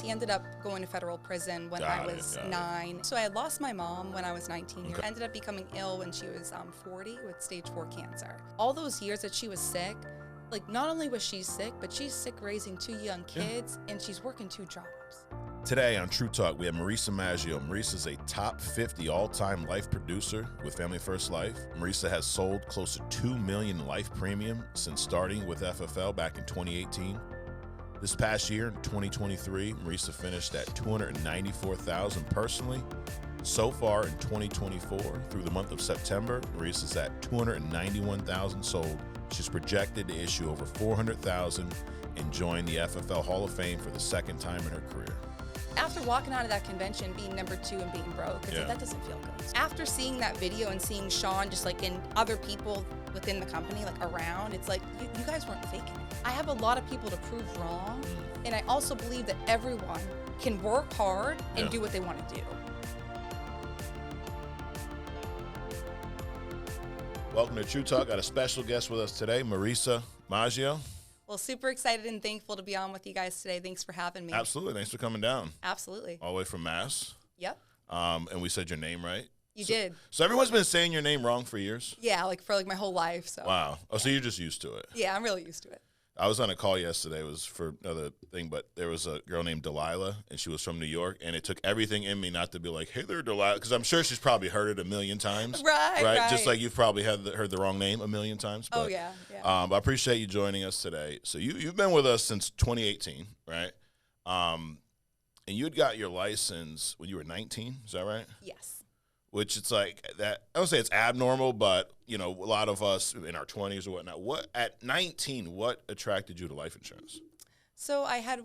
He ended up going to federal prison when I was 9. So I had lost my mom when I was 19. Okay. I ended up becoming ill when she was 40 with stage 4 cancer. All those years that she was sick, like not only was she sick, but she's sick raising 2 young kids and she's working 2 jobs. Today on True Talk, we have Marysa Maggio. Marysa is a top 50 all-time life producer with Family First Life. Marysa has sold close to 2 million life premium since starting with FFL back in 2018. This past year, in 2023, Marysa finished at $294,000 personally. So far in 2024, through the month of September, Marysa's at $291,000 sold. She's projected to issue over $400,000 and join the FFL Hall of Fame for the second time in her career. After walking out of that convention, being number 2 and being broke, it's like, that doesn't feel good. After seeing that video and seeing Sean just like in other people within the company, like around, it's like, you guys weren't faking it. I have a lot of people to prove wrong, and I also believe that everyone can work hard and do what they want to do. Welcome to True Talk. Got a special guest with us today, Marysa Maggio. Well, super excited and thankful to be on with you guys today. Thanks for having me. Absolutely. Thanks for coming down. Absolutely. All the way from Mass. Yep. And we said your name right. You did. So everyone's been saying your name wrong for years? Yeah, like for like my whole life. So. Wow. Oh, so you're just used to it. Yeah, I'm really used to it. I was on a call yesterday. It was for another thing, but there was a girl named Delilah, and she was from New York, and it took everything in me not to be like, hey there, Delilah, because I'm sure she's probably heard it a million times. Right. Just like you've probably heard the wrong name a million times. But, yeah. I appreciate you joining us today. So you've been with us since 2018, right? And you had got your license when you were 19, is that right? Yes. Which it's like that. I don't say it's abnormal, but you know, a lot of us in our 20s or whatnot. What at 19? What attracted you to life insurance? So I had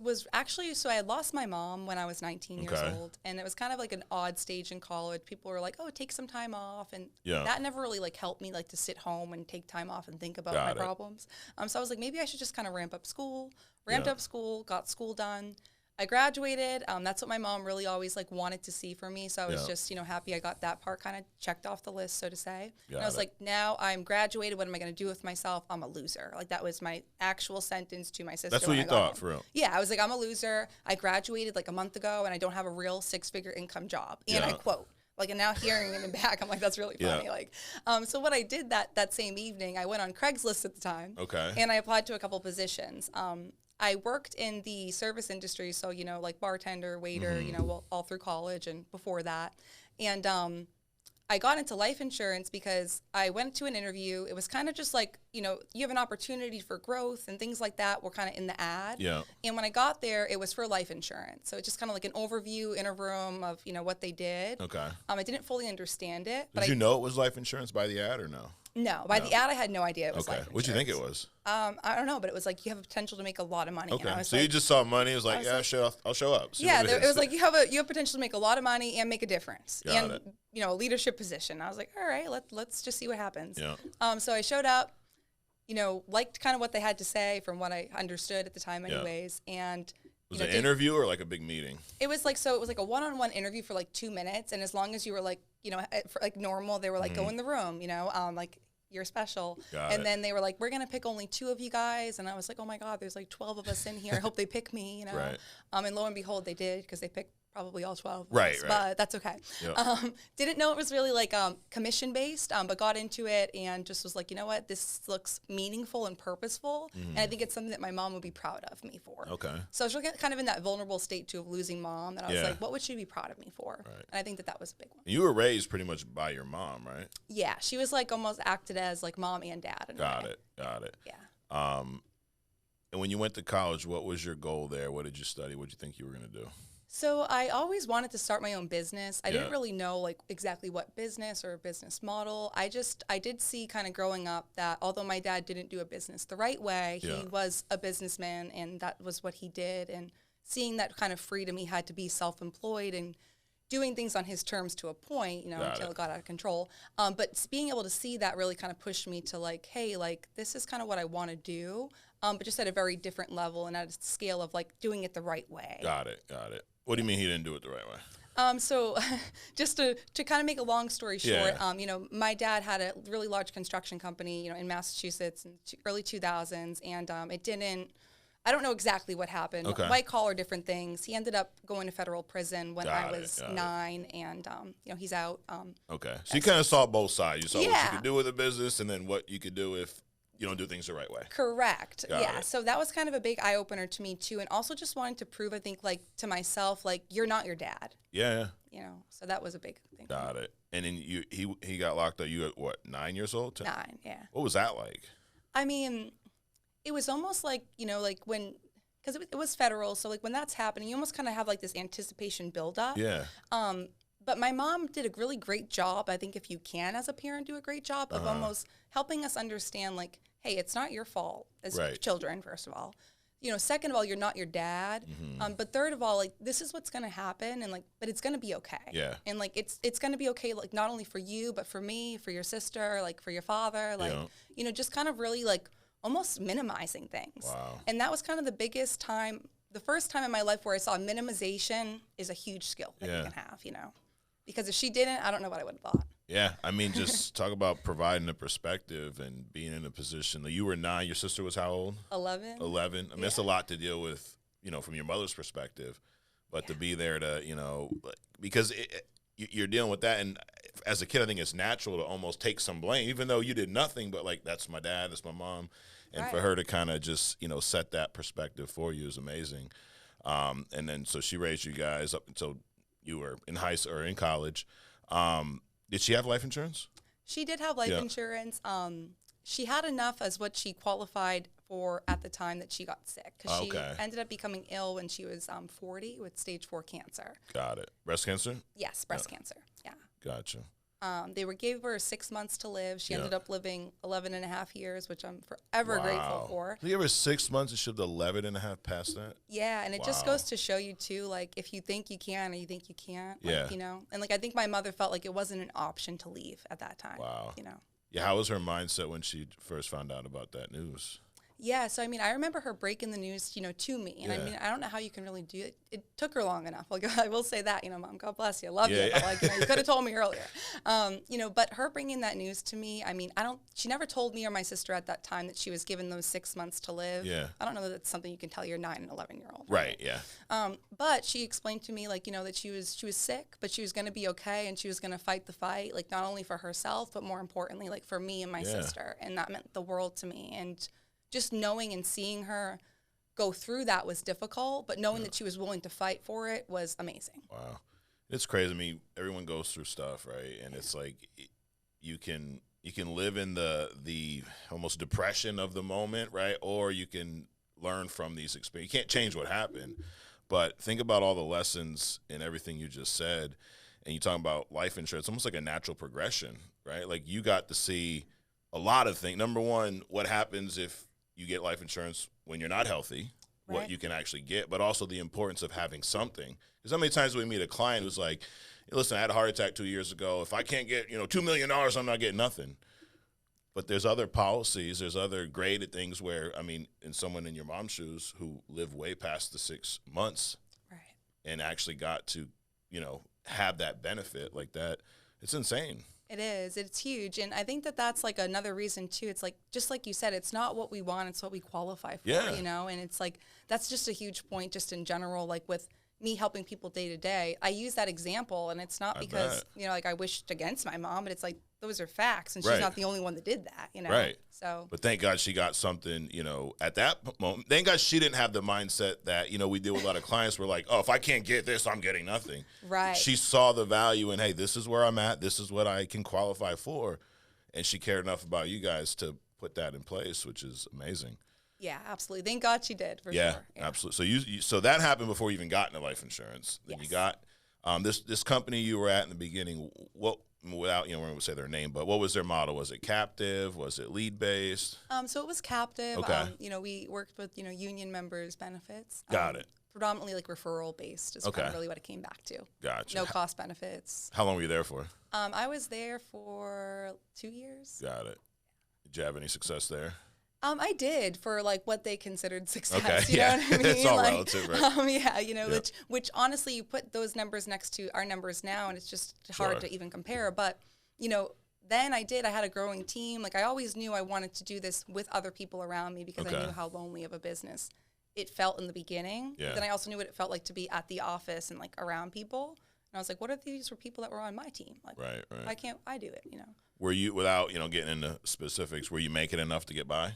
lost my mom when I was 19 years old, and it was kind of like an odd stage in college. People were like, "Oh, take some time off," and that never really like helped me like to sit home and take time off and think about my problems. So I was like, maybe I should just kind of ramp up school. Got school done. I graduated. That's what my mom really always like wanted to see for me. So I was just, happy I got that part kind of checked off the list, so to say. And I was like, now I'm graduated. What am I going to do with myself? I'm a loser. Like that was my actual sentence to my sister. That's what you thought, for real? Yeah, I was like, I'm a loser. I graduated like a month ago, and I don't have a real 6-figure income job. And I quote. Like, and now hearing it in the back, I'm like, that's really funny. Like, so what I did that same evening, I went on Craigslist at the time. Okay. And I applied to a couple positions. I worked in the service industry, so, like bartender, waiter, all through college and before that. And I got into life insurance because I went to an interview. It was kind of just like, you have an opportunity for growth and things like that were kind of in the ad. Yeah. And when I got there, it was for life insurance. So it's just kind of like an overview in a room of, what they did. Okay. I didn't fully understand it. Did you know it was life insurance by the ad or no? No, by the ad, I had no idea it was life insurance. What'd you think it was? I don't know, but it was like you have a potential to make a lot of money. Okay, so you just saw money. It was like, I'll show up. It was like you have potential to make a lot of money and make a difference, Got it. A leadership position. I was like, all right, let's just see what happens. Yeah. So I showed up, liked kind of what they had to say from what I understood at the time, anyways, and. Was it an interview or like a big meeting? It was like a one-on-one interview for like 2 minutes, and as long as you were like, for like normal, they were like, go in the room, like you're special. Then they were like, we're going to pick only 2 of you guys. And I was like, oh my God, there's like 12 of us in here. I hope they pick me, Right. And lo and behold, they did, because they picked probably all 12 of right, us, right. But that's okay. Yep. Didn't know it was really like commission based, but got into it and just was like, you know what, this looks meaningful and purposeful, and I think it's something that my mom would be proud of me for. Okay. So I was really kind of in that vulnerable state too of losing mom, that I was like, what would she be proud of me for? Right. And I think that was a big one. You were raised pretty much by your mom, right? Yeah, she was like almost acted as like mom and dad. Got it. Yeah. And when you went to college, what was your goal there? What did you study? What did you think you were going to do? So I always wanted to start my own business. I didn't really know like exactly what business or business model. I did see kind of growing up that although my dad didn't do a business the right way, he was a businessman, and that was what he did. And seeing that kind of freedom, he had to be self-employed and doing things on his terms to a point, until it got out of control. But being able to see that really kind of pushed me to like, hey, like this is kind of what I want to do, but just at a very different level and at a scale of like doing it the right way. Got it. What do you mean he didn't do it the right way? So just to kind of make a long story short, my dad had a really large construction company, in Massachusetts in early 2000s, and it didn't I don't know exactly what happened. White collar, different things. He ended up going to federal prison when I was 9, and he's out. Okay, so you kind of saw both sides. You saw what you could do with a business, and then what you could do if you don't do things the right way. Correct. So that was kind of a big eye opener to me too, and also just wanting to prove, I think, like to myself, like you're not your dad. Yeah. So that was a big thing. Got it. And then he got locked up. You at what, 9 years old? 9. Yeah. What was that like? I mean, it was almost like, like when, because it was federal, so like when that's happening, you almost kind of have like this anticipation buildup. Yeah. But my mom did a really great job. I think if you can, as a parent, do a great job of almost helping us understand, like, hey, it's not your fault as children, first of all. Second of all, you're not your dad. But third of all, like, this is what's going to happen, and like, but it's going to be okay. Yeah. And like, it's going to be okay, like, not only for you, but for me, for your sister, like, for your father, like, just kind of really like almost minimizing things. Wow. And that was kind of the biggest time, the first time in my life where I saw minimization is a huge skill that you can have, because if she didn't, I don't know what I would have thought. Yeah, I mean, just talk about providing a perspective and being in a position. Like, you were 9, your sister was how old? 11. 11. I mean, it's a lot to deal with, from your mother's perspective, but to be there to, because you're dealing with that. And as a kid, I think it's natural to almost take some blame, even though you did nothing, but like, that's my dad, that's my mom. And for her to kind of just, set that perspective for you is amazing. And then, so she raised you guys up until you were in high school or in college. Did she have life insurance? She did have life insurance. She had enough as what she qualified for at the time that she got sick. Because she ended up becoming ill when she was 40 with stage 4 cancer. Got it. Breast cancer? Yes, breast cancer. Yeah. Gotcha. They gave her 6 months to live. She ended up living 11 and a half years, which I'm forever grateful for. You gave her 6 months and she lived 11 and a half past that? Yeah, and it just goes to show you, too, like, if you think you can or you think you can't, like, And, like, I think my mother felt like it wasn't an option to leave at that time. Wow. Yeah, how was her mindset when she first found out about that news? Yeah, so I mean, I remember her breaking the news, to me, and I mean, I don't know how you can really do it. It took her long enough. Like, I will say that, Mom, God bless you, I love you, but like, you could have told me earlier. But her bringing that news to me, I mean, she never told me or my sister at that time that she was given those 6 months to live. Yeah. I don't know that that's something you can tell your 9 and 11-year-old. Right. Yeah. But she explained to me, like, that she was sick, but she was going to be okay, and she was going to fight the fight, like, not only for herself, but more importantly, like, for me and my sister, and that meant the world to me. And just knowing and seeing her go through that was difficult, but knowing that she was willing to fight for it was amazing. Wow. It's crazy. I mean, everyone goes through stuff, right? And it's like you can live in the almost depression of the moment, right? Or you can learn from these experiences. You can't change what happened, but think about all the lessons in everything you just said. And you talk about life insurance, almost like a natural progression, right? Like, you got to see a lot of things. Number one, what happens if you get life insurance when you're not healthy, what you can actually get, but also the importance of having something. Because how many times we meet a client who's like, hey, listen, I had a heart attack 2 years ago. If I can't get, $2 million, I'm not getting nothing. But there's other policies, there's other graded things where, I mean, in someone in your mom's shoes who live way past the 6 months and actually got to, have that benefit like that, it's insane. It is. It's huge. And I think that that's like another reason too. It's like, just like you said, it's not what we want, it's what we qualify for, and it's like, that's just a huge point just in general, like with me helping people day to day. I use that example, and it's not because, like I wished against my mom, but it's like, those are facts, and she's not the only one that did that, Right. So. But thank God she got something, at that moment. Thank God she didn't have the mindset that, we deal with a lot of clients were like, oh, if I can't get this, I'm getting nothing. Right. She saw the value in, hey, this is where I'm at. This is what I can qualify for. And she cared enough about you guys to put that in place, which is amazing. Yeah, absolutely. Thank God she did, for sure. Yeah, absolutely. So that happened before you even got into life insurance. Then you got this company you were at in the beginning. Without, we won't say their name, but what was their model? Was it captive? Was it lead-based? So it was captive. Okay. We worked with, union members' benefits. Got it. Predominantly like referral-based is kind of really what it came back to. Gotcha. No cost benefits. How long were you there for? I was there for 2 years. Got it. Did you have any success there? I did, for like what they considered success. Okay. You know what I mean? It's all relative, right? Which honestly, you put those numbers next to our numbers now, and it's just hard to even compare. But then I had a growing team. Like, I always knew I wanted to do this with other people around me, because I knew how lonely of a business it felt in the beginning. Yeah. But then I also knew what it felt like to be at the office and like around people. And I was like, what if these were people that were on my team? Like, right. why can't I do it, you know? Were you, without, getting into specifics, were you making enough to get by?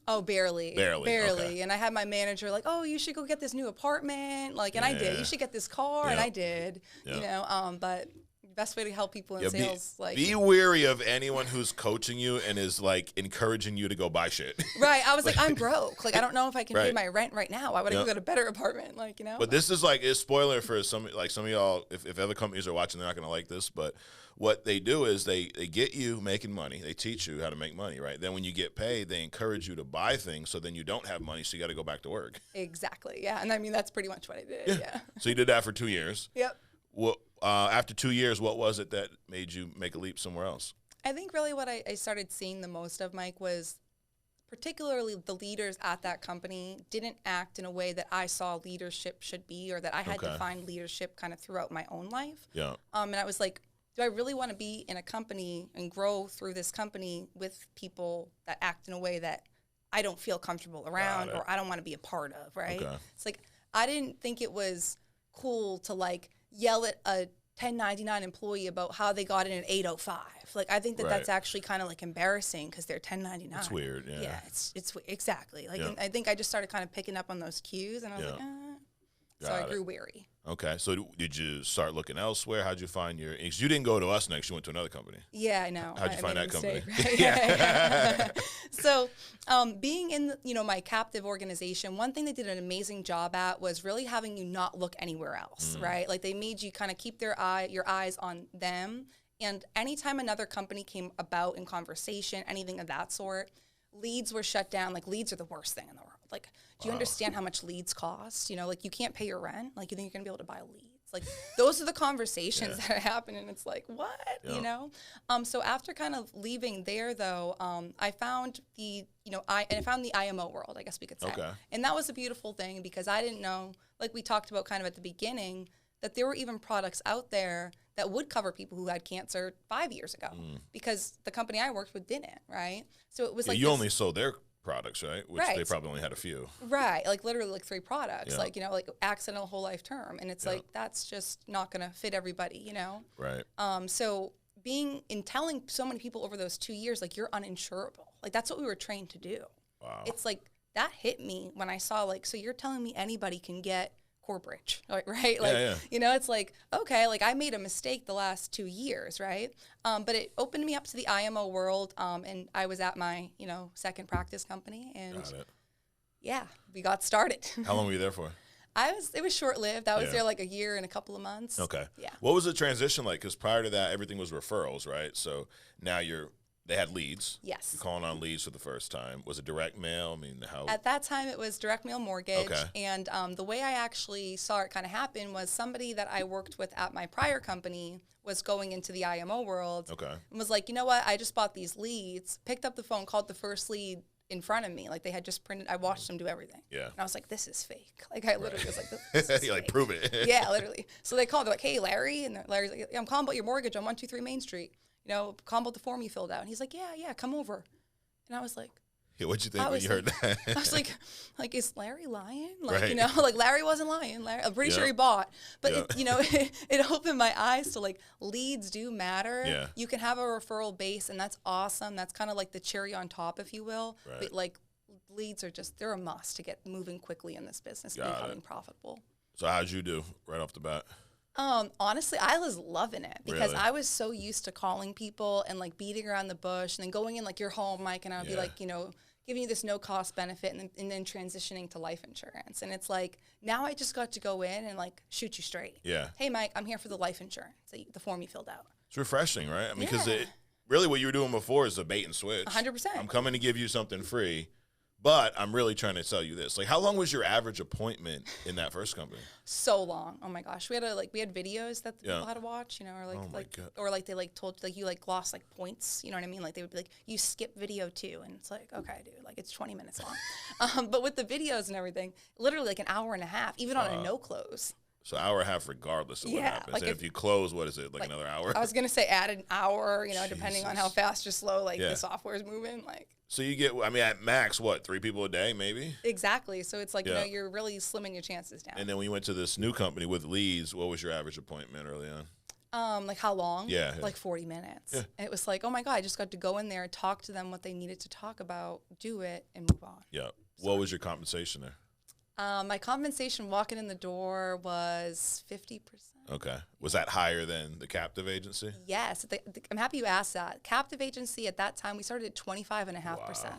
Oh, barely. Barely. Okay. And I had my manager like, oh, you should go get this new apartment. Like, and I did. You should get this car. And I did, you know, but best way to help people in sales. Be weary of anyone who's coaching you and is like encouraging you to go buy shit. Right. I was like, I'm broke. Like, I don't know if I can pay my rent right now. Why would I go get a better apartment? Like, you know. But this is like, it's spoiler for some of y'all. If other companies are watching, they're not going to like this. But what they do is they get you making money. They teach you how to make money, right? Then when you get paid, they encourage you to buy things. So then you don't have money, so you got to go back to work. Exactly. Yeah. And I mean, that's pretty much what I did. Yeah. So you did that for 2 years. Yep. Well, after 2 years, what was it that made you make a leap somewhere else? I think really what I started seeing the most of, Mike, was particularly the leaders at that company didn't act in a way that I saw leadership should be, or that I had to find leadership kind of throughout my own life. Yeah. And I was like, do I really want to be in a company and grow through this company with people that act in a way that I don't feel comfortable around or I don't want to be a part of, right? Okay. It's like, I didn't think it was cool to like yell at a 1099 employee about how they got in at 8:05. Like, I think that that's actually kind of like embarrassing because they're 1099. It's weird, yeah. Yeah, it's exactly. Like, and I think I just started kind of picking up on those cues, and I was like, so I grew weary. Okay, so did you start looking elsewhere? How'd you find your? Because you didn't go to us next. You went to another company. Yeah, I know. How'd you find that company? Right? Yeah. So, being in my captive organization, one thing they did an amazing job at was really having you not look anywhere else, right? Like, they made you kind of keep your eyes on them. And anytime another company came about in conversation, anything of that sort, leads were shut down. Like, leads are the worst thing in the world. Like, do you understand how much leads cost? You know, like, you can't pay your rent. Like, you think you're going to be able to buy leads? Like, those are the conversations that happen, and it's like, what? You know? So after kind of leaving there, though, I found the IMO world, I guess we could say. Okay. And that was a beautiful thing because I didn't know, like we talked about kind of at the beginning, that there were even products out there that would cover people who had cancer 5 years ago because the company I worked with didn't, right? So it was like you only sold their products, right? Which they probably only had a few. Right, like literally like 3 products, like, like accidental whole life term. And it's like, that's just not going to fit everybody, you know? Right. So telling so many people over those 2 years, like, you're uninsurable. Like, that's what we were trained to do. Wow. It's like, that hit me when I saw, like, so you're telling me anybody can get corporate, right? Like, it's like, okay, like, I made a mistake the last 2 years, right? But it opened me up to the IMO world, and I was at my, second practice company, and we got started. How long were you there for? It was short-lived. I was there like a year and a couple of months. Okay. Yeah. What was the transition like? Because prior to that, everything was referrals, right? So now they had leads. Yes. You're calling on leads for the first time. Was it direct mail? I mean, how? At that time, it was direct mail mortgage. Okay. And the way I actually saw it kind of happen was somebody that I worked with at my prior company was going into the IMO world. Okay. And was like, you know what? I just bought these leads, picked up the phone, called the first lead in front of me. Like, they had just printed. I watched them do everything. Yeah. And I was like, this is fake. Like, I literally was like, this is You're like, fake. prove it. Yeah, literally. So they called. They're like, hey, Larry. And Larry's like, I'm calling about your mortgage on 123 Main Street. Call about the form you filled out. And he's like, yeah, come over. And I was like, yeah, what'd you think when you heard that? I was like, is Larry lying? Like, like, Larry wasn't lying. I'm pretty sure he bought. But, it opened my eyes to, like, leads do matter. Yeah. You can have a referral base, and that's awesome. That's kind of like the cherry on top, if you will. Right. But, like, leads are they're a must to get moving quickly in this business and becoming profitable. So how'd you do right off the bat? Honestly, I was loving it because I was so used to calling people and, like, beating around the bush and then going in, like, your home, Mike, and I would be like, giving you this no cost benefit and then transitioning to life insurance. And it's like, now I just got to go in and, like, shoot you straight. Yeah. Hey, Mike, I'm here for the life insurance, the form you filled out. It's refreshing, right? I mean, because really what you were doing before is a bait and switch. 100%. I'm coming to give you something free, but I'm really trying to sell you this. Like, how long was your average appointment in that first company? So long. Oh my gosh. We had videos that the people had to watch, or they told you lost like points, you know what I mean? Like, they would be like, you skip video 2, and it's like, okay, dude, like, it's 20 minutes long. But with the videos and everything, literally like an hour and a half, even on a no close. So hour and a half regardless of what happens. Like if you close, what is it, like another hour? I was going to say add an hour, depending on how fast or slow the software is moving. So you get, at max, 3 people a day maybe? Exactly. So it's you're really slimming your chances down. And then when you went to this new company with Lee's, what was your average appointment early on? How long? Yeah. 40 minutes. Yeah. And it was oh my God, I just got to go in there, talk to them what they needed to talk about, do it, and move on. Yeah. What was your compensation there? My compensation walking in the door was 50%. Okay. Was that higher than the captive agency? Yes. I'm happy you asked that. Captive agency at that time, we started at 25.5%. Wow.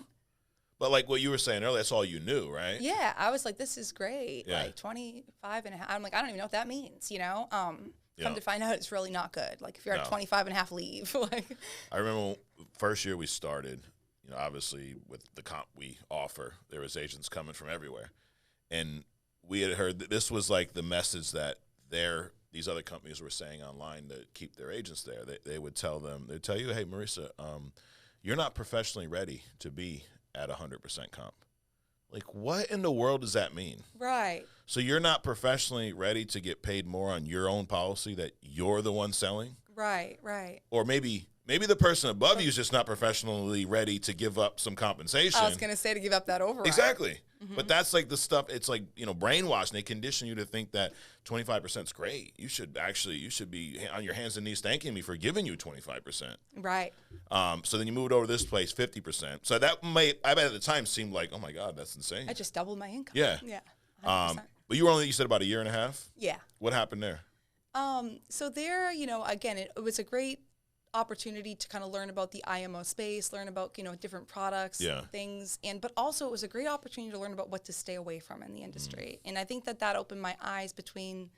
But like what you were saying earlier, that's all you knew, right? Yeah. I was this is great. Yeah. 25.5. I'm I don't even know what that means, Come to find out, it's really not good. If you're at 25.5, leave. I remember first year we started, obviously with the comp we offer, there was agents coming from everywhere. And we had heard that this was the message that these other companies were saying online to keep their agents there. They would tell you, hey, Marysa, you're not professionally ready to be at 100% comp. What in the world does that mean? Right. So you're not professionally ready to get paid more on your own policy that you're the one selling? Right, right. Or maybe the person above you is just not professionally ready to give up some compensation. I was going to say to give up that override. Exactly. Mm-hmm. But that's the stuff, it's brainwashing. They condition you to think that 25% is great. You should be on your hands and knees thanking me for giving you 25%. Right. So then you moved over to this place, 50%. So that I bet at the time seemed oh my God, that's insane. I just doubled my income. Yeah. Yeah. 100%. But you were only, you said about a year and a half? Yeah. What happened there? So there, again, it was a great opportunity to kind of learn about the IMO space, learn about, different products, things. But also it was a great opportunity to learn about what to stay away from in the industry. And I think that opened my eyes between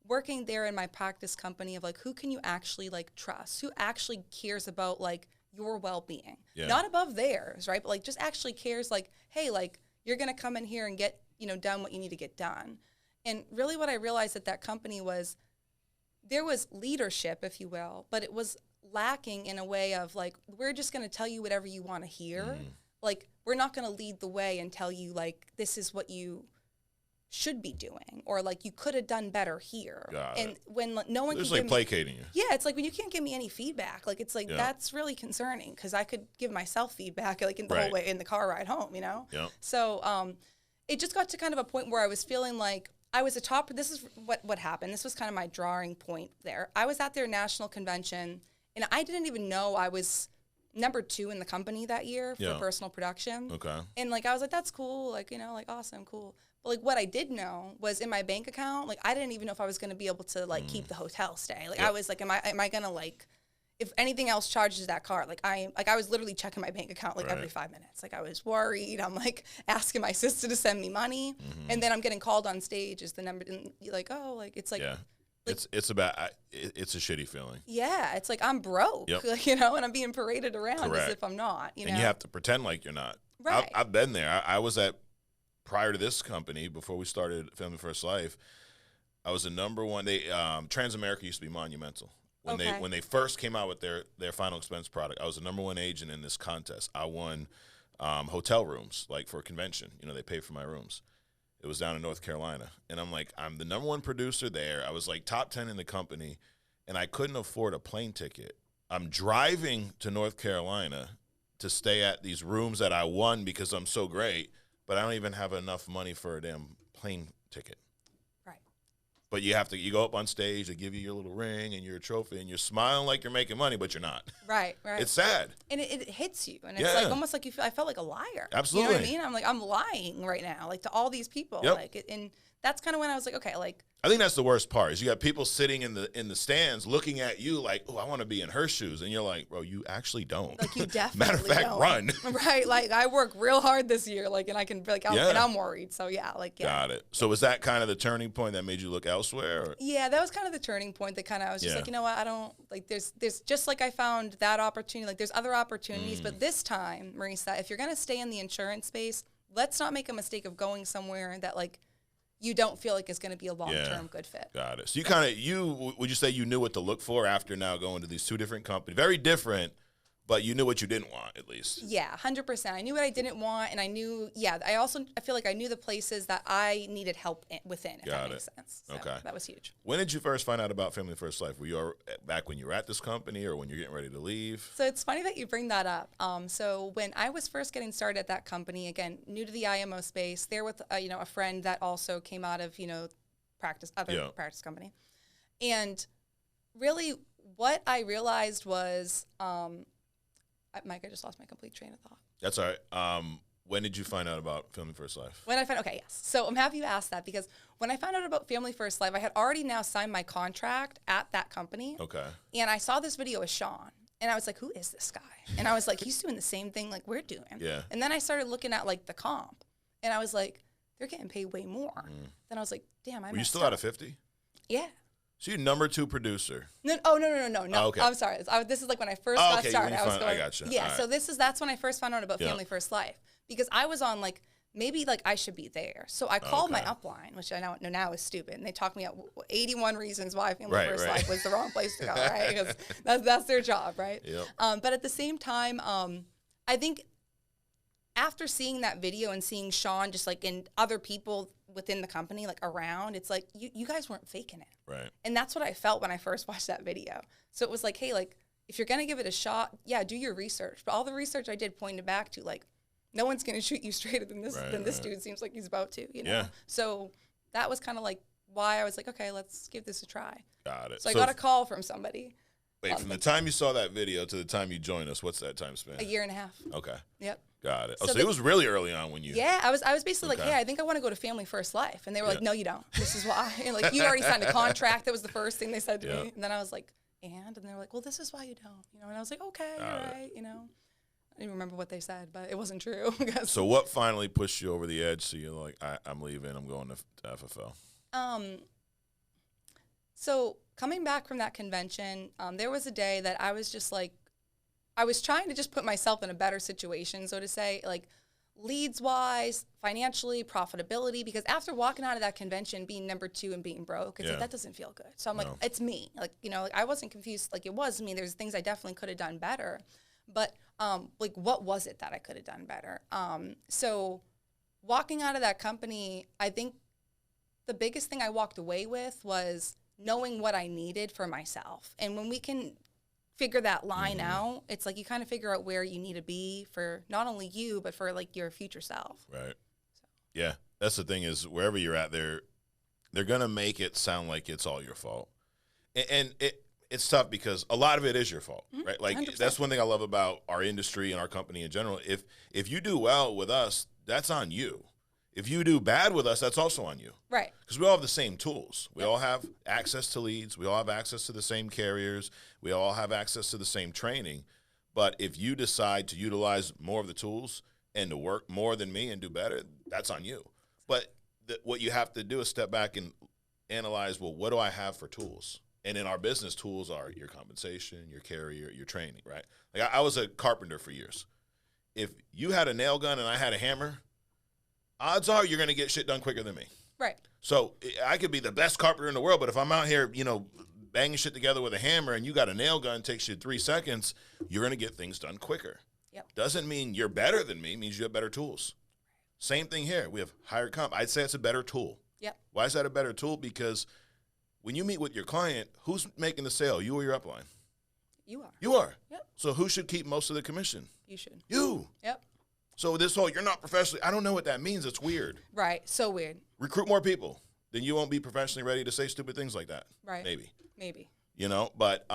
working there in my practice company of who can you actually trust, who actually cares about your well-being, not above theirs, right? But just actually cares hey, you're going to come in here and get, done what you need to get done. And really what I realized at that company was there was leadership, if you will, but it was lacking in a way of we're just going to tell you whatever you want to hear. We're not going to lead the way and tell you this is what you should be doing, or you could have done better here. And when no one there's can placating you. Yeah, it's when you can't give me any feedback. It's that's really concerning because I could give myself feedback in the whole way in the car ride home, Yeah. So it just got to kind of a point where I was feeling I was a top. This is what happened. This was kind of my drawing point there. I was at their national convention. And I didn't even know I was number 2 in the company that year for personal production. Okay. And I was that's cool, awesome, cool. But what I did know was in my bank account, I didn't even know if I was going to be able to keep the hotel stay. I was am I going to if anything else charges that card, I was literally checking my bank account every 5 minutes. I was worried. I'm asking my sister to send me money, and then I'm getting called on stage as the number, and it's it's a shitty feeling. Yeah, it's I'm broke, and I'm being paraded around as if I'm not. And you have to pretend like you're not. Right. I've been there. I was prior to this company, before we started Family First Life, I was the number one. Transamerica used to be monumental. When they first came out with their final expense product, I was the number 1 agent in this contest. I won hotel rooms, for a convention. They paid for my rooms. It was down in North Carolina. And I'm the number 1 producer there. I was top 10 in the company, and I couldn't afford a plane ticket. I'm driving to North Carolina to stay at these rooms that I won because I'm so great, but I don't even have enough money for a damn plane ticket. Right. But you go up on stage, they give you your little ring and your trophy, and you're smiling like you're making money, but you're not. Right. It's sad. And it hits you, and it's almost you feel. I felt like a liar. Absolutely. You know what I mean? I'm lying right now, to all these people. Yep. And that's kind of when I was okay, I think that's the worst part is you got people sitting in the stands looking at you oh, I want to be in her shoes, and you're bro, you actually don't. You definitely Matter of fact, don't. run. Right. I work real hard this year, and I can and I'm worried. So Got it. So was that kind of the turning point that made you look elsewhere? Or? Yeah, that was kind of the turning point that kind of I was just you know what, I don't there's just I found that opportunity, there's other opportunities, but this time, Marysa, if you're gonna stay in the insurance space, let's not make a mistake of going somewhere that you don't feel it's going to be a long-term good fit. Got it. So would you say you knew what to look for after now going to these 2 different companies, very different, But you knew what you didn't want, at least. Yeah, 100%. I knew what I didn't want, and I knew, I feel like I knew the places that I needed help within, if that makes sense. So okay. That was huge. When did you first find out about Family First Life? Were you back when you were at this company or when you're getting ready to leave? So it's funny that you bring that up. So when I was first getting started at that company, again, new to the IMO space, there with, a friend that also came out of, practice company. And really what I realized was, Mike, I just lost my complete train of thought. That's all right. When did you find out about Family First Life? Okay, yes. So I'm happy you asked that because when I found out about Family First Life, I had already now signed my contract at that company. Okay. And I saw this video of Sean, and I was like, who is this guy? And I was like, he's doing the same thing like we're doing. Yeah. And then I started looking at like the comp, and I was like, they're getting paid way more. Then I was like, damn, Were you still out of 50? Yeah. So you're number 2 producer. No. Oh, okay. I'm sorry. This is like when I first got started. I gotcha. Yeah. So that's when I first found out about Family First Life because I was on like maybe like I should be there. So I called my upline, which I know now is stupid, and they talked me out 81 reasons why Family First Life was the wrong place to go, right? Because that's their job, right? Yep. But at the same time, I think after seeing that video and seeing Sean just like in other people within the company, like around, it's like you guys weren't faking it. Right. And that's what I felt when I first watched that video. So it was like, hey, like if you're going to give it a shot, do your research. But all the research I did pointed back to like, no one's going to shoot you straighter than this dude seems like he's about to, Yeah. So that was kind of like why I was like, okay, let's give this a try. Got it. So I got a call from somebody. Wait, from the time you saw that video to the time you joined us, what's that time span? A year and a half. Okay. Yep. Got it. So it was really early on when you... Yeah, I was basically like, hey, I think I want to go to Family First Life. And they were like, no, you don't. This is why. And like, you already signed a contract. That was the first thing they said to me. And then I was like, and they were like, well, this is why you don't. And I was like, okay, all right, I didn't even remember what they said, but it wasn't true. So what finally pushed you over the edge so you're like, I'm leaving, I'm going to FFL? So coming back from that convention, there was a day that I was just like, I was trying to just put myself in a better situation, so to say, like leads-wise, financially, profitability, because after walking out of that convention, being number 2 and being broke, it's like, that doesn't feel good. So I'm like, it's me. Like, like I wasn't confused. Like, it was me. There's things I definitely could have done better. But, like, what was it that I could have done better? So walking out of that company, I think the biggest thing I walked away with was knowing what I needed for myself. And when we can figure that line out, it's like you kind of figure out where you need to be for not only you, but for like your future self. Right. So. Yeah. That's the thing is wherever you're at, they're going to make it sound like it's all your fault. And it's tough because a lot of it is your fault, right? Like 100%. That's one thing I love about our industry and our company in general. If you do well with us, that's on you. If you do bad with us, that's also on you. Right. Because we all have the same tools. We all have access to leads. We all have access to the same carriers. We all have access to the same training. But if you decide to utilize more of the tools and to work more than me and do better, that's on you. But what you have to do is step back and analyze, well, what do I have for tools? And in our business, tools are your compensation, your carrier, your training, right? Like I was a carpenter for years. If you had a nail gun and I had a hammer, odds are you're going to get shit done quicker than me. Right. So I could be the best carpenter in the world, but if I'm out here, banging shit together with a hammer and you got a nail gun, takes you 3 seconds, you're going to get things done quicker. Yep. Doesn't mean you're better than me, means you have better tools. Same thing here. We have higher comp. I'd say it's a better tool. Yep. Why is that a better tool? Because when you meet with your client, who's making the sale? You or your upline? You are. You are. Yep. So who should keep most of the commission? You should. You. Yep. So this whole, you're not professionally, I don't know what that means. It's weird. Right. So weird. Recruit more people. Then you won't be professionally ready to say stupid things like that. Right. Maybe. But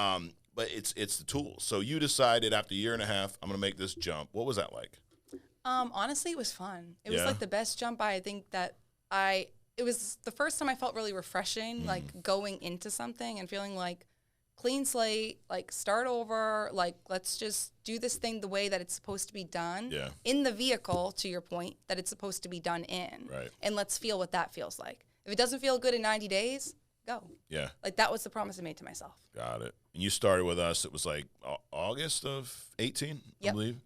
it's the tools. So you decided after a year and a half, I'm going to make this jump. What was that like? Honestly, it was fun. It was like the best jump I think that it was the first time I felt really refreshing, like going into something and feeling like clean slate, like start over, like let's just do this thing the way that it's supposed to be done in the vehicle, to your point, that it's supposed to be done in. Right. And let's feel what that feels like. If it doesn't feel good in 90 days, go. Yeah. Like that was the promise I made to myself. Got it. And you started with us, it was like August of 18, I believe.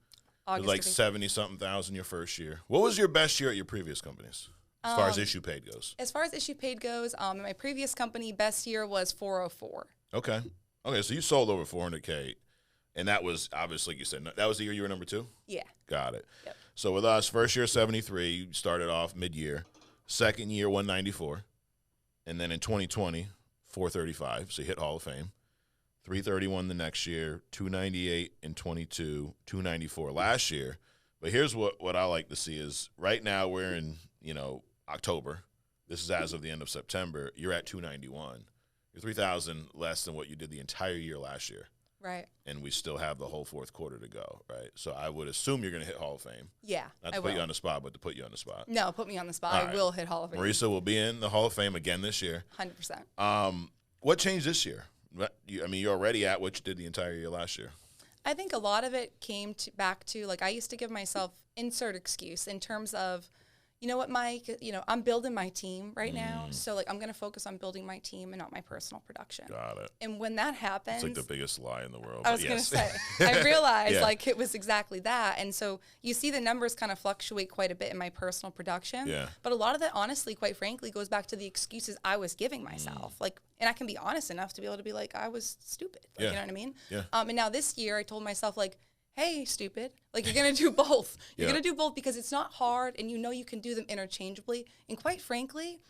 August it was like 70-something thousand your first year. What was your best year at your previous companies? As far as issue paid goes. As far as issue paid goes, in my previous company, best year was 404. Okay. So you sold over 400K. And that was, obviously, like you said, that was the year you were number 2? Yeah. Got it. Yep. So with us, first year 73, you started off mid-year. Second year 194. And then in 2020, 435. So you hit Hall of Fame. 331 the next year, 298 in 22, 294 last year. But here's what I like to see is right now we're in, October. This is as of the end of September. You're at 291. You're 3,000 less than what you did the entire year last year. Right. And we still have the whole fourth quarter to go, right? So I would assume you're going to hit Hall of Fame. Yeah, Not to put you on the spot, but to put you on the spot. No, put me on the spot. All I right. will hit Hall of Fame. Marysa will be in the Hall of Fame again this year. 100%. What changed this year? You're already at what you did the entire year last year. I think a lot of it came back to, like, I used to give myself insert excuse in terms of, you know what, Mike, I'm building my team right now. So, like, I'm going to focus on building my team and not my personal production. Got it. And when that happens. It's like the biggest lie in the world. I was going to say, I realized, Yeah. like, it was exactly that. And so you see the numbers kind of fluctuate quite a bit in my personal production. Yeah. But a lot of that, honestly, quite frankly, goes back to the excuses I was giving myself. Like, and I can be honest enough to be able to be like, I was stupid. Like, Yeah. You know what I mean? Yeah. And now this year I told myself, like, hey, stupid, like, you're going to do both. You're Yeah. going to do both because it's not hard and you can do them interchangeably. And quite frankly,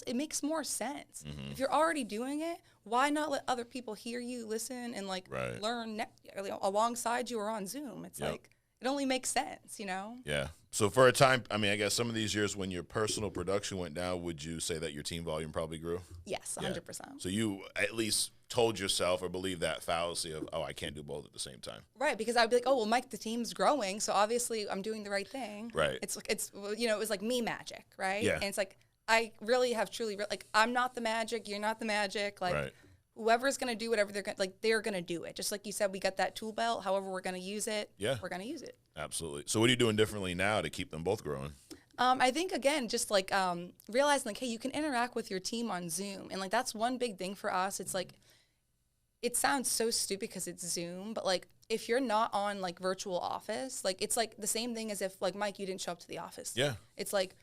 it makes more sense. If you're already doing it, why not let other people hear you, listen, and, like, Right. learn alongside you or on Zoom? It's like, it only makes sense, Yeah. So for a time, I guess some of these years when your personal production went down, would you say that your team volume probably grew? Yes, 100%. So you at least told yourself or believed that fallacy of, I can't do both at the same time. Right, because I'd be like, oh, well, Mike, the team's growing, so obviously I'm doing the right thing. Right. It's it was like me magic, right? Yeah. And it's like, I really have truly, like, I'm not the magic, you're not the magic, like, Right. whoever's going to do whatever they're going to do it. Just like you said, we got that tool belt, however we're going to use it, we're going to use it. Absolutely. So what are you doing differently now to keep them both growing? I think, again, just like realizing, like, hey, you can interact with your team on Zoom. And, like, that's one big thing for us. It's like, it sounds so stupid because it's Zoom, but, like, if you're not on, like, virtual office, like, it's like the same thing as if, like, Mike, you didn't show up to the office. Yeah. It's like,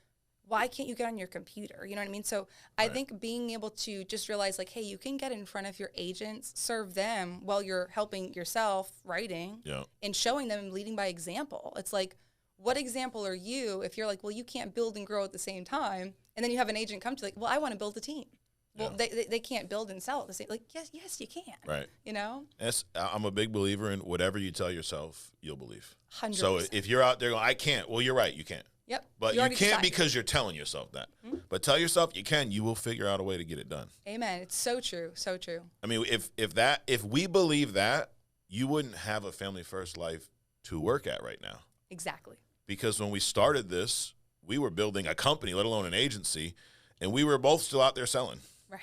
why can't you get on your computer? You know what I mean? So I think being able to just realize, like, hey, you can get in front of your agents, serve them while you're helping yourself writing and showing them, leading by example. It's like, what example are you if you're like, well, you can't build and grow at the same time, and then you have an agent come to you like, well, I want to build a team. Well, they can't build and sell at the same. Like, yes, you can. Right. I'm a big believer in whatever you tell yourself, you'll believe. 100%. So if you're out there going, I can't, well, you're right, you can't. Yep. But you already can't decided. because you're telling yourself that. But tell yourself you can, you will figure out a way to get it done. Amen. It's so true. So true. I mean, if we believe that, you wouldn't have a family first life to work at right now. Exactly. Because when we started this, we were building a company, let alone an agency, and we were both still out there selling. Right.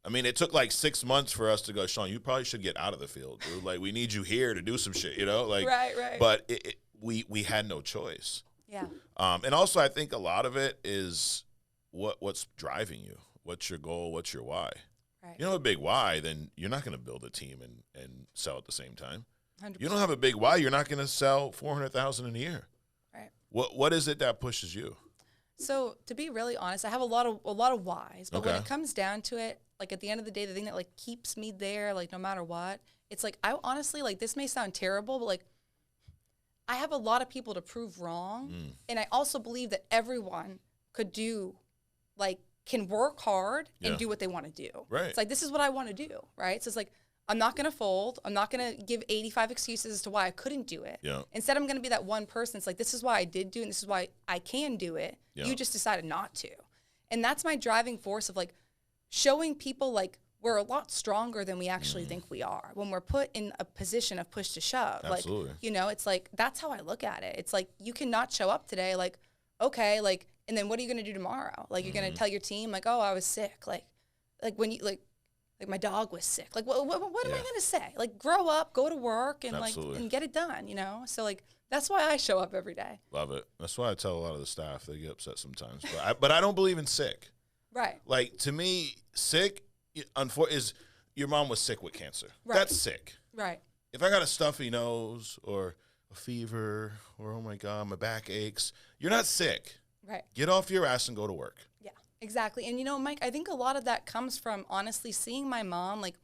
I mean, it took like 6 months for us to go, Sean, you probably should get out of the field, dude. Like, we need you here to do some shit, Like, right. But we had no choice. Yeah. And also, I think a lot of it is what's driving you. What's your goal? What's your why? Right. You don't have a big why, then you're not going to build a team and sell at the same time. 100%. You don't have a big why, you're not going to sell $400,000 in a year. Right. What is it that pushes you? So to be really honest, I have a lot of whys, but when it comes down to it, like, at the end of the day, the thing that, like, keeps me there, like, no matter what, it's like, I honestly, like, this may sound terrible, but, like, I have a lot of people to prove wrong, and I also believe that everyone can work hard and do what they want to do. Right. It's like, this is what I want to do, right? So it's like, I'm not going to fold. I'm not going to give 85 excuses as to why I couldn't do it. Yeah. Instead, I'm going to be that one person. It's like, this is why I did do it, and this is why I can do it. Yeah. You just decided not to. And that's my driving force of, like, showing people, like, we're a lot stronger than we actually think we are when we're put in a position of push to shove. Absolutely. Like, it's like, that's how I look at it. It's like, you cannot show up today, like, okay, like, and then what are you going to do tomorrow? Like, you're going to tell your team, like, oh, I was sick. Like when you, like my dog was sick. Like, what am I going to say? Like, grow up, go to work, and Absolutely. like, and get it done, So, like, that's why I show up every day. Love it. That's why I tell a lot of the staff, they get upset sometimes. But I don't believe in sick. Right. Like, to me, sick is your mom was sick with cancer. Right. That's sick. Right. If I got a stuffy nose or a fever or, oh, my God, my back aches, you're not sick. Right. Get off your ass and go to work. Yeah, exactly. And, Mike, I think a lot of that comes from, honestly, seeing my mom, like,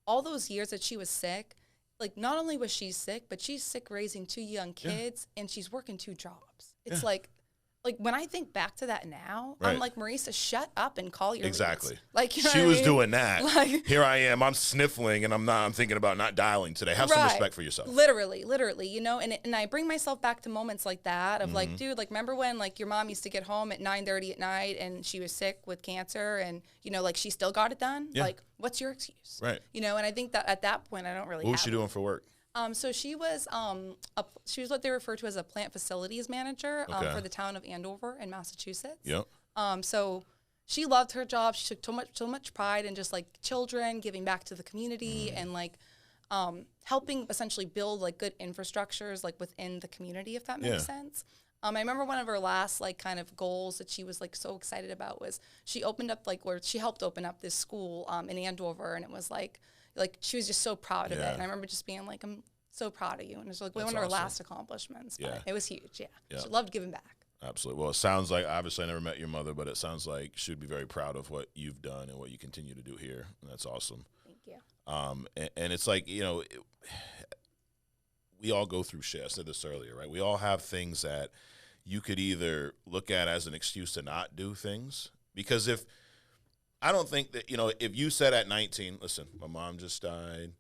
all those years that she was sick, like, not only was she sick, but she's sick raising 2 young kids, and she's working 2 jobs. It's like when I think back to that now, I'm like, Marysa, shut up and call your leads. Like, you know she was I mean? doing that. Like, here I am, I'm sniffling, and I'm thinking about not dialing today. Have some respect for yourself. Literally, you know, and I bring myself back to moments like that of like, dude, like, remember when like your mom used to get home at 9:30 at night and she was sick with cancer and, you know, like she still got it done? Yeah. Like, what's your excuse? Right. You know, and I think that at that point I don't really What was she doing for work? So she was what they refer to as a plant facilities manager for the town of Andover in Massachusetts. Yep. So she loved her job. She took so much pride in just like children, giving back to the community, and like helping essentially build like good infrastructures like within the community, if that makes sense. I remember one of her last like kind of goals that she was like so excited about was she opened up she helped open up this school in Andover, and it was like she was just so proud of it. And I remember just being like, I'm so proud of you. And it was like one of her last accomplishments. But it was huge. Yeah. She loved giving back. Absolutely. Well, it sounds like, obviously I never met your mother, but it sounds like she'd be very proud of what you've done and what you continue to do here. And that's awesome. Thank you. And it's like, you know, we all go through shit. I said this earlier, right? We all have things that you could either look at as an excuse to not do things. Because I don't think that, you know, if you said at 19, listen, my mom just died,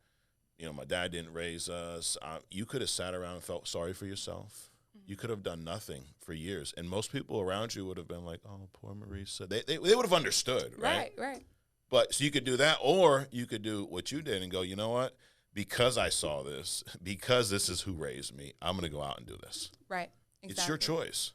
you know, my dad didn't raise us, you could have sat around and felt sorry for yourself. You could have done nothing for years. And most people around you would have been like, oh, poor Marysa. They would have understood, right? Right. But so you could do that, or you could do what you did and go, you know what? Because I saw this, because this is who raised me, I'm going to go out and do this. Right. Exactly. It's your choice.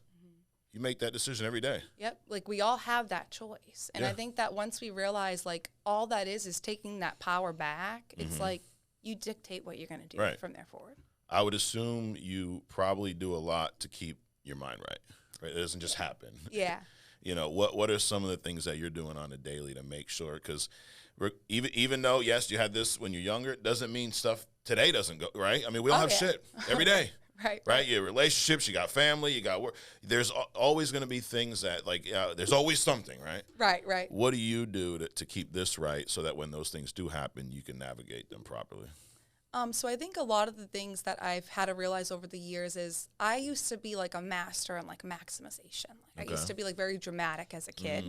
You make that decision every day. Yep. Like, we all have that choice. And I think that once we realize, like, all that is taking that power back, it's like you dictate what you're going to do from there forward. I would assume you probably do a lot to keep your mind right? It doesn't just happen. Yeah. You know, what are some of the things that you're doing on a daily to make sure? Because even though, yes, you had this when you're younger, it doesn't mean stuff today doesn't go, right? I mean, we all have shit every day. Right. You have relationships, you got family, you got work. There's always going to be things that, like, there's always something, right? Right. What do you do to keep this right so that when those things do happen, you can navigate them properly? So I think a lot of the things that I've had to realize over the years is I used to be like a master in like maximization. Like I used to be like very dramatic as a kid.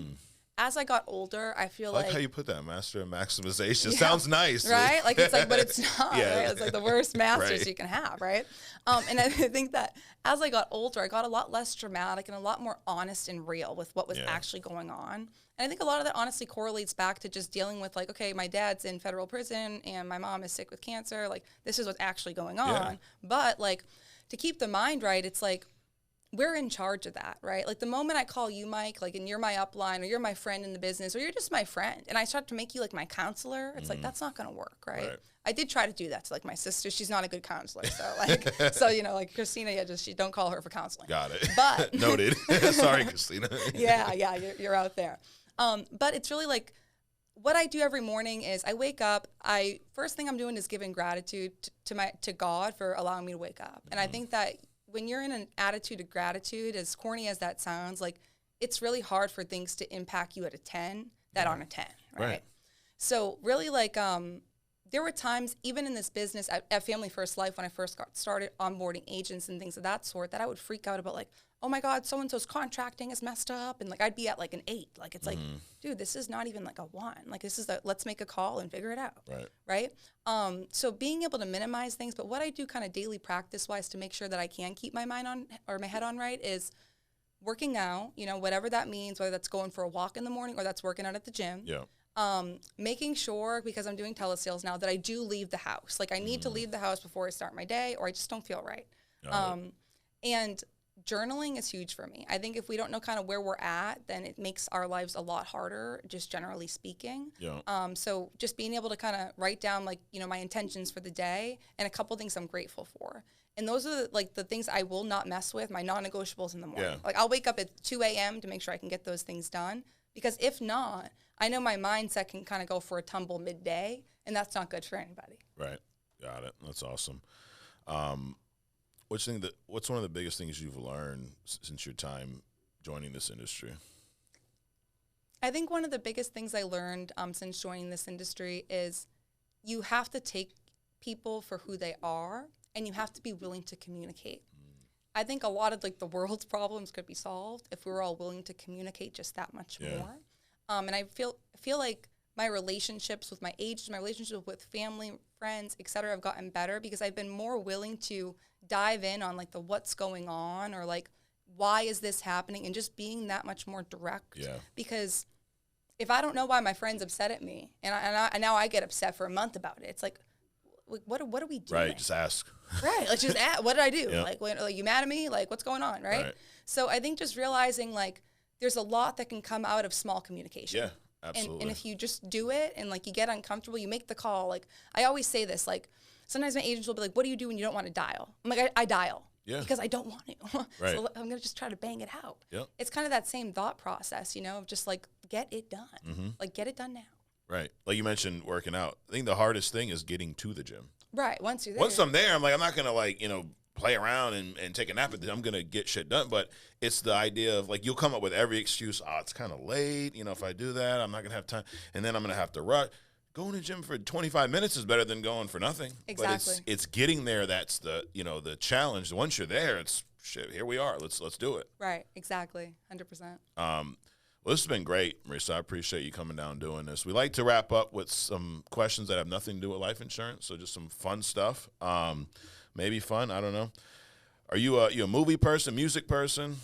As I got older, I feel like how you put that, master in maximization. Sounds nice, right? Like it's like, but it's not. Right? It's like the worst masters you can have, right? And I think that as I got older, I got a lot less dramatic and a lot more honest and real with what was actually going on. And I think a lot of that honestly correlates back to just dealing with like, okay, my dad's in federal prison and my mom is sick with cancer. Like, this is what's actually going on. But like, to keep the mind right, it's like, we're in charge of that, right? Like the moment I call you Mike, like, and you're my upline or you're my friend in the business or you're just my friend and I start to make you like my counselor, it's like, that's not going to work, right? I did try to do that to like my sister. She's not a good counselor. So like, so, you know, like Christina, don't call her for counseling. Got it. But noted. Sorry, Christina. You're out there. But it's really like what I do every morning is I wake up. First thing I'm doing is giving gratitude to God for allowing me to wake up. And I think that when you're in an attitude of gratitude, as corny as that sounds, like it's really hard for things to impact you at a 10 that aren't a 10, right? So really like there were times even in this business at Family First Life when I first got started onboarding agents and things of that sort that I would freak out about like, oh my God, so-and-so's contracting is messed up. And like, I'd be at like an 8. Like, it's like, dude, this is not even like a 1. Like, this is let's make a call and figure it out. Right. So being able to minimize things, but what I do kind of daily practice-wise to make sure that I can keep my mind on or my head on right is working out, you know, whatever that means, whether that's going for a walk in the morning or that's working out at the gym. Making sure, because I'm doing telesales now, that I do leave the house. Like, I need to leave the house before I start my day or I just don't feel right. And journaling is huge for me. I think if we don't know kind of where we're at, then it makes our lives a lot harder, just generally speaking. So just being able to kind of write down, like, you know, my intentions for the day and a couple things I'm grateful for. And those are the things I will not mess with, my non-negotiables in the morning. Like, I'll wake up at 2 a.m. to make sure I can get those things done. Because if not, I know my mindset can kind of go for a tumble midday, and that's not good for anybody. Right. Got it. That's awesome. What's one of the biggest things you've learned since your time joining this industry? I think one of the biggest things I learned since joining this industry is you have to take people for who they are, and you have to be willing to communicate. I think a lot of like the world's problems could be solved if we were all willing to communicate just that much more. And I feel like my relationships with my age, my relationship with family, friends, et cetera, have gotten better because I've been more willing to dive in on like the what's going on or like why is this happening and just being that much more direct. Yeah. Because if I don't know why my friend's upset at me and now I get upset for a month about it, it's like, what are we doing? Right, just ask. Right, like just ask, what did I do? Yeah. Like you mad at me? Like what's going on, right? So I think just realizing like there's a lot that can come out of small communication. Yeah, absolutely. And if you just do it and like you get uncomfortable, you make the call. Like I always say this, like sometimes my agents will be like, what do you do when you don't want to dial? I'm like, I dial. Yeah. Because I don't want to. Right. So I'm going to just try to bang it out. Yep. It's kind of that same thought process, you know, of just like get it done. Mm-hmm. Like get it done now. Right. Like you mentioned working out. I think the hardest thing is getting to the gym. Right. Once you're there. Once I'm there, I'm like, I'm not going to like, you know, play around and take a nap. I'm going to get shit done. But it's the idea of like, you'll come up with every excuse. Oh, it's kind of late. You know, if I do that, I'm not going to have time. And then I'm going to have to rush. Going to the gym for 25 minutes is better than going for nothing. Exactly. But it's getting there. That's the, you know, the challenge. Once you're there, it's shit. Here we are. Let's do it. Right. Exactly. 100%. Well, this has been great, Marysa. I appreciate you coming down and doing this. We like to wrap up with some questions that have nothing to do with life insurance, so just some fun stuff. Maybe fun. I don't know. Are you a movie person, music person?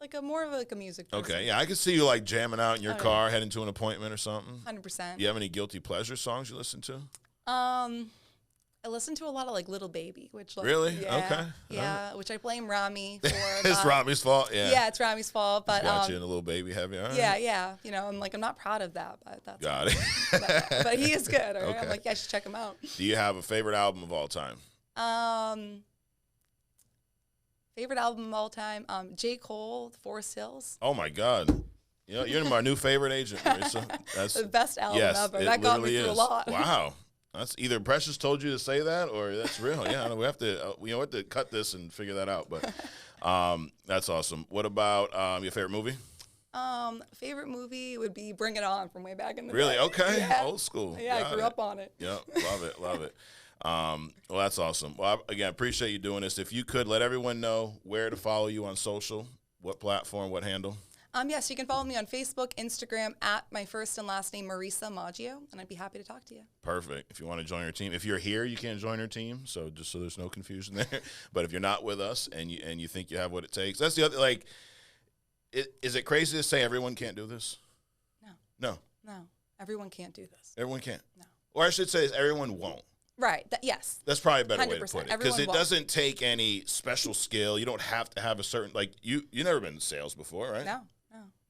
Like more of like a music person. Okay, yeah, I can see you like jamming out in your car, heading to an appointment or something. 100%. Do you have any guilty pleasure songs you listen to? I listen to a lot of like Little Baby, which like, really? Yeah, okay. Yeah, which I blame Rami for. It's Rami's fault. Yeah. Yeah, it's Rami's fault, but got you in a Little Baby, have you? Right. Yeah. You know, I'm not proud of that, but that's got it. but he is good. Right? Okay. I'm like, yeah, I should check him out. Do you have a favorite album of all time? Favorite album of all time? J. Cole, Forest Hills. Oh my God. You know, you're my new favorite agent, Marysa. That's the best album ever. That got me through a lot. Wow. That's either Precious told you to say that or that's real. Yeah, we have to we have to cut this and figure that out. But that's awesome. What about your favorite movie? Favorite movie would be Bring It On from way back in the Really? day. Okay. Yeah. Old school. Yeah, I grew up on it. Yep. Love it. Well, that's awesome. Well, again, appreciate you doing this. If you could let everyone know where to follow you on social, what platform, what handle? Yes, you can follow me on Facebook, Instagram, at my first and last name, Marysa Maggio, and I'd be happy to talk to you. Perfect. If you want to join our team. If you're here, you can't join our team, so just so there's no confusion there. But if you're not with us and you think you have what it takes, that's the other, like, is it crazy to say everyone can't do this? No. Everyone can't do this. Everyone can't? No. Or I should say everyone won't. Right. Yes. That's probably a better way to put it. Because it won't. doesn't take any special skill. You don't have to have a certain, like, you never been in sales before, right? No.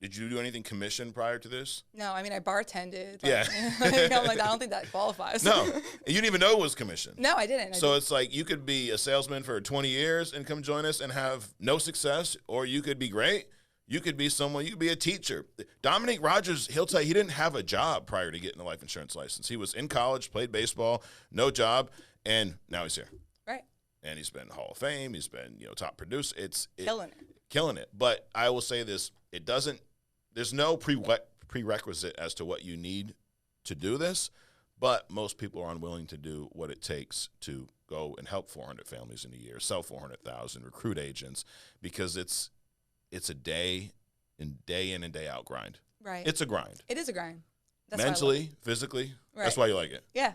Did you do anything commission prior to this? No, I mean, I bartended. Yeah. I'm like, I don't think that qualifies. No. And you didn't even know it was commission. No, I didn't. So it's like you could be a salesman for 20 years and come join us and have no success, or you could be great. You could be someone, you could be a teacher. Dominique Rogers, he'll tell you he didn't have a job prior to getting a life insurance license. He was in college, played baseball, no job, and now he's here. Right. And he's been Hall of Fame. He's been, top producer. Killing it. But I will say this, there's no prerequisite as to what you need to do this, but most people are unwilling to do what it takes to go and help 400 families in a year, sell 400,000, recruit agents, because it's a day in and day out grind. Right. It's a grind. It is a grind. That's mentally, physically. Right. That's why you like it. Yeah.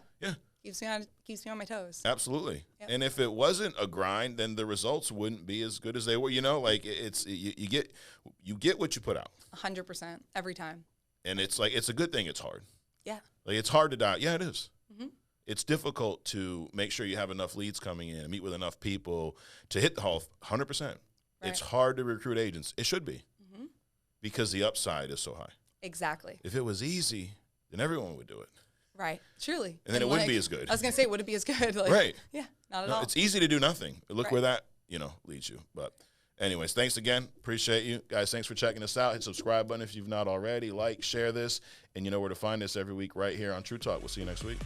Keeps me on my toes. Absolutely. Yep. And if it wasn't a grind, then the results wouldn't be as good as they were. Like you get what you put out. 100% every time. And it's like it's a good thing. It's hard. Yeah. Like it's hard to die. Yeah, it is. Mm-hmm. It's difficult to make sure you have enough leads coming in, meet with enough people to hit the hall 100%. Right. It's hard to recruit agents. It should be. Mm-hmm. Because the upside is so high. Exactly. If it was easy, then everyone would do it. Right. Truly. And then it wouldn't be as good. I was going to say, would it be as good? Right. Yeah, not at all. It's easy to do nothing. Look where that, leads you. But anyways, thanks again. Appreciate you. Guys, thanks for checking us out. Hit subscribe button if you've not already. Like, share this. And you know where to find us every week right here on True Talk. We'll see you next week.